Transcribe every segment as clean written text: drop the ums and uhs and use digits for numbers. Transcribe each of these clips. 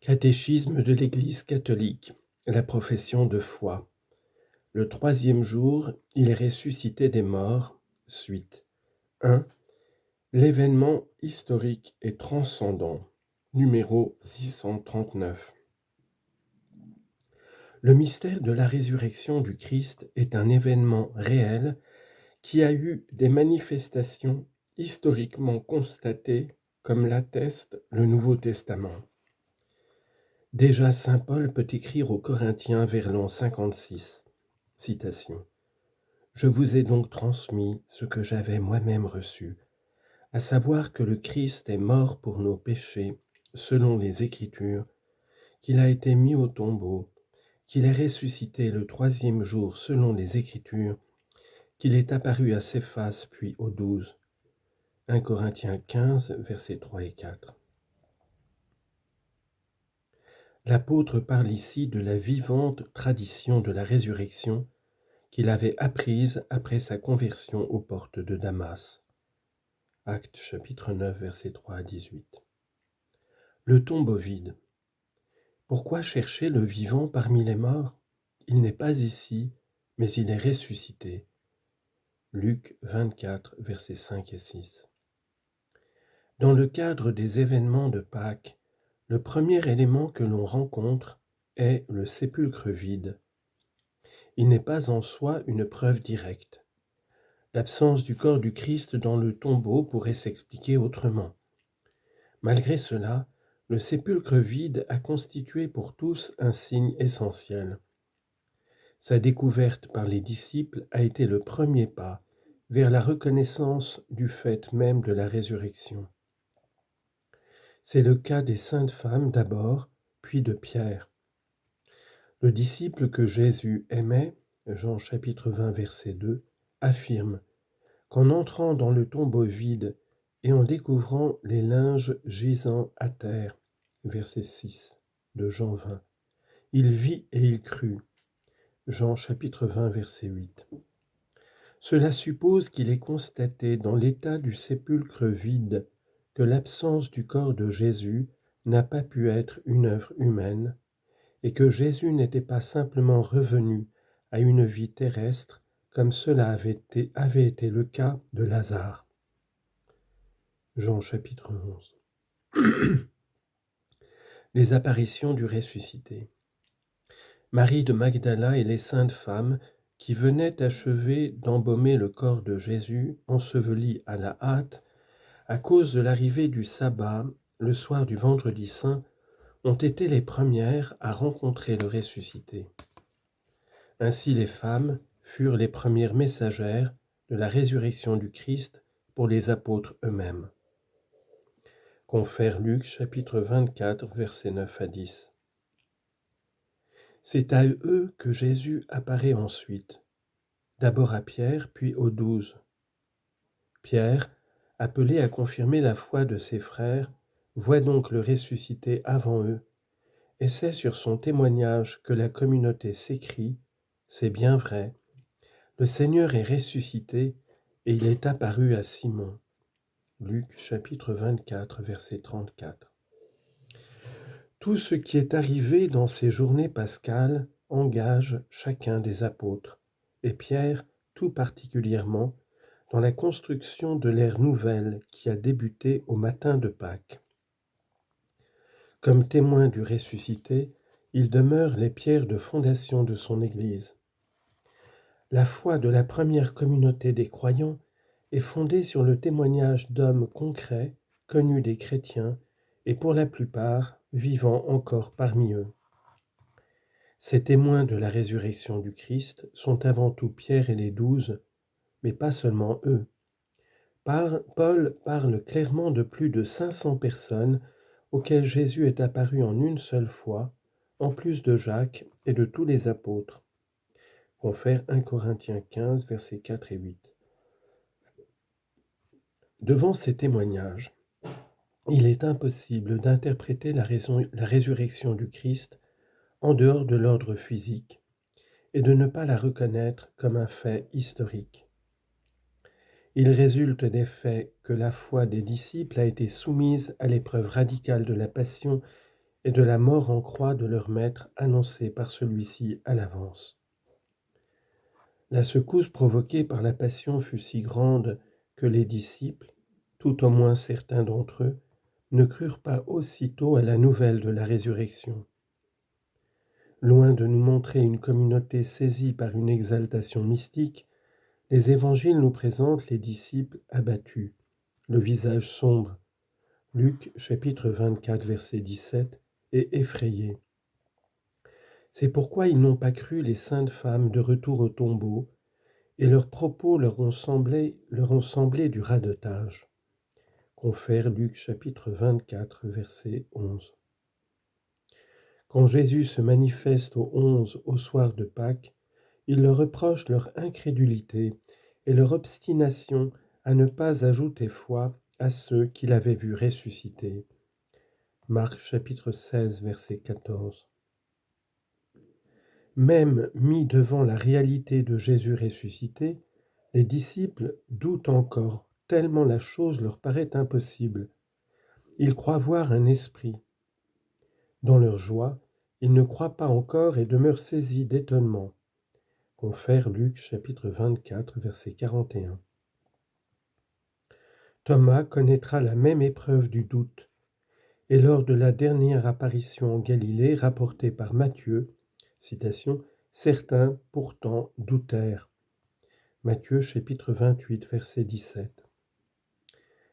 Catéchisme de l'Église catholique, la profession de foi. Le troisième jour, il est ressuscité des morts. Suite. 1. L'événement historique et transcendant. Numéro 639. Le mystère de la résurrection du Christ est un événement réel qui a eu des manifestations historiquement constatées, comme l'atteste le Nouveau Testament. Déjà saint Paul peut écrire aux Corinthiens vers l'an 56. Citation. Je vous ai donc transmis ce que j'avais moi-même reçu, à savoir que le Christ est mort pour nos péchés, selon les Écritures, qu'il a été mis au tombeau, qu'il est ressuscité le troisième jour selon les Écritures, qu'il est apparu à Céphas puis aux 12. 1 Corinthiens 15, versets 3 et 4. L'apôtre parle ici de la vivante tradition de la résurrection qu'il avait apprise après sa conversion aux portes de Damas. Actes chapitre 9, versets 3 à 18. Le tombeau vide. Pourquoi chercher le vivant parmi les morts? Il n'est pas ici, mais il est ressuscité. Luc 24, versets 5 et 6. Dans le cadre des événements de Pâques, le premier élément que l'on rencontre est le sépulcre vide. Il n'est pas en soi une preuve directe. L'absence du corps du Christ dans le tombeau pourrait s'expliquer autrement. Malgré cela, le sépulcre vide a constitué pour tous un signe essentiel. Sa découverte par les disciples a été le premier pas vers la reconnaissance du fait même de la résurrection. C'est le cas des saintes femmes d'abord, puis de Pierre. Le disciple que Jésus aimait, Jean chapitre 20 verset 2, affirme qu'en entrant dans le tombeau vide et en découvrant les linges gisant à terre, verset 6 de Jean 20, il vit et il crut, Jean chapitre 20 verset 8. Cela suppose qu'il est constaté dans l'état du sépulcre vide que l'absence du corps de Jésus n'a pas pu être une œuvre humaine et que Jésus n'était pas simplement revenu à une vie terrestre comme cela avait été le cas de Lazare. Jean chapitre 11. Les apparitions du ressuscité. Marie de Magdala et les saintes femmes qui venaient achever d'embaumer le corps de Jésus, enseveli à la hâte, à cause de l'arrivée du sabbat, le soir du vendredi saint, ont été les premières à rencontrer le ressuscité. Ainsi les femmes furent les premières messagères de la résurrection du Christ pour les apôtres eux-mêmes. Confère Luc chapitre 24 versets 9 à 10. C'est à eux que Jésus apparaît ensuite, d'abord à Pierre puis aux 12. Pierre, appelé à confirmer la foi de ses frères, voit donc le ressuscité avant eux, et c'est sur son témoignage que la communauté s'écrie « C'est bien vrai, le Seigneur est ressuscité et il est apparu à Simon ». Luc chapitre 24, verset 34. Tout ce qui est arrivé dans ces journées pascales engage chacun des apôtres, et Pierre tout particulièrement, dans la construction de l'ère nouvelle qui a débuté au matin de Pâques. Comme témoin du ressuscité, il demeure les pierres de fondation de son Église. La foi de la première communauté des croyants est fondée sur le témoignage d'hommes concrets, connus des chrétiens, et pour la plupart vivant encore parmi eux. Ces témoins de la résurrection du Christ sont avant tout Pierre et les 12, mais pas seulement eux. Paul parle clairement de plus de 500 personnes auxquelles Jésus est apparu en une seule fois, en plus de Jacques et de tous les apôtres. Confère 1 Corinthiens 15, versets 4 et 8. Devant ces témoignages, il est impossible d'interpréter la résurrection du Christ en dehors de l'ordre physique et de ne pas la reconnaître comme un fait historique. Il résulte des faits que la foi des disciples a été soumise à l'épreuve radicale de la passion et de la mort en croix de leur maître annoncée par celui-ci à l'avance. La secousse provoquée par la passion fut si grande que les disciples, tout au moins certains d'entre eux, ne crurent pas aussitôt à la nouvelle de la résurrection. Loin de nous montrer une communauté saisie par une exaltation mystique, les évangiles nous présentent les disciples abattus, le visage sombre. Luc chapitre 24 verset 17 et effrayés. C'est pourquoi ils n'ont pas cru les saintes femmes de retour au tombeau, et leurs propos leur ont semblé du radotage. Confère Luc chapitre 24 verset 11. Quand Jésus se manifeste aux 11 au soir de Pâques, il leur reproche leur incrédulité et leur obstination à ne pas ajouter foi à ceux qu'il avait vus ressusciter. Marc chapitre 16 verset 14. Même mis devant la réalité de Jésus ressuscité, les disciples doutent encore, tellement la chose leur paraît impossible. Ils croient voir un esprit. Dans leur joie, ils ne croient pas encore et demeurent saisis d'étonnement. Confère Luc chapitre 24 verset 41. Thomas connaîtra la même épreuve du doute, et lors de la dernière apparition en Galilée rapportée par Matthieu, citation, certains pourtant doutèrent. Matthieu chapitre 28 verset 17.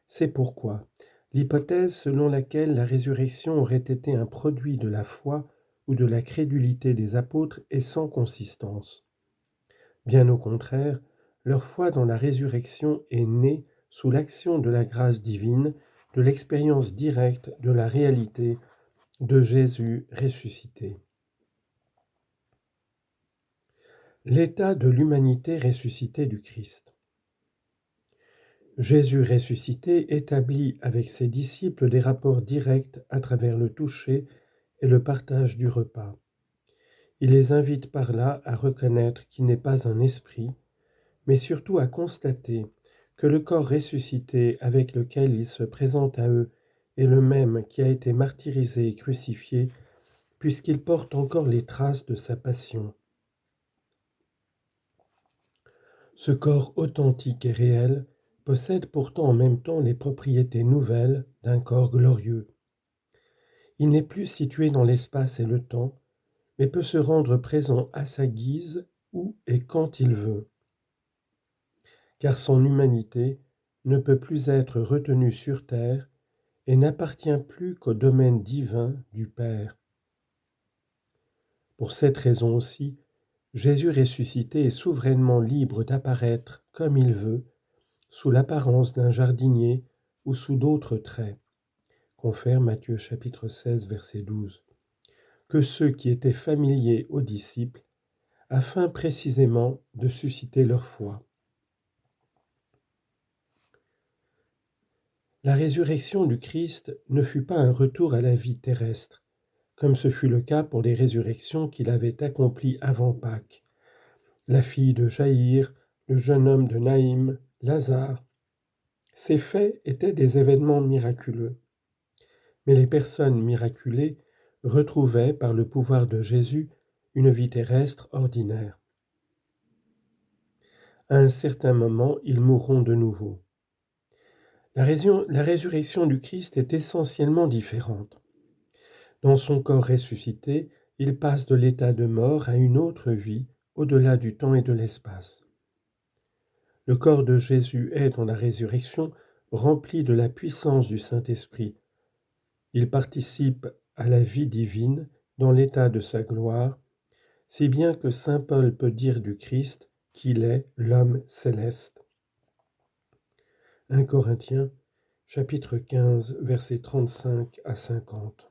C'est pourquoi l'hypothèse selon laquelle la résurrection aurait été un produit de la foi ou de la crédulité des apôtres est sans consistance. Bien au contraire, leur foi dans la résurrection est née sous l'action de la grâce divine, de l'expérience directe de la réalité de Jésus ressuscité. L'état de l'humanité ressuscitée du Christ. Jésus ressuscité établit avec ses disciples des rapports directs à travers le toucher et le partage du repas. Il les invite par là à reconnaître qu'il n'est pas un esprit, mais surtout à constater que le corps ressuscité avec lequel il se présente à eux est le même qui a été martyrisé et crucifié, puisqu'il porte encore les traces de sa passion. Ce corps authentique et réel possède pourtant en même temps les propriétés nouvelles d'un corps glorieux. Il n'est plus situé dans l'espace et le temps, mais peut se rendre présent à sa guise où et quand il veut. Car son humanité ne peut plus être retenue sur terre et n'appartient plus qu'au domaine divin du Père. Pour cette raison aussi, Jésus ressuscité est souverainement libre d'apparaître comme il veut, sous l'apparence d'un jardinier ou sous d'autres traits. Confère Matthieu chapitre 16 verset 12. Que ceux qui étaient familiers aux disciples, afin précisément de susciter leur foi. La résurrection du Christ ne fut pas un retour à la vie terrestre, comme ce fut le cas pour les résurrections qu'il avait accomplies avant Pâques. La fille de Jaïr, le jeune homme de Naïm, Lazare. Ces faits étaient des événements miraculeux. Mais les personnes miraculées retrouvaient, par le pouvoir de Jésus, une vie terrestre ordinaire. À un certain moment, ils mourront de nouveau. La résurrection du Christ est essentiellement différente. Dans son corps ressuscité, il passe de l'état de mort à une autre vie, au-delà du temps et de l'espace. Le corps de Jésus est, dans la résurrection, rempli de la puissance du Saint-Esprit. Il participe à la vie divine dans l'état de sa gloire, si bien que saint Paul peut dire du Christ qu'il est l'homme céleste. 1 Corinthiens, chapitre 15, versets 35 à 50.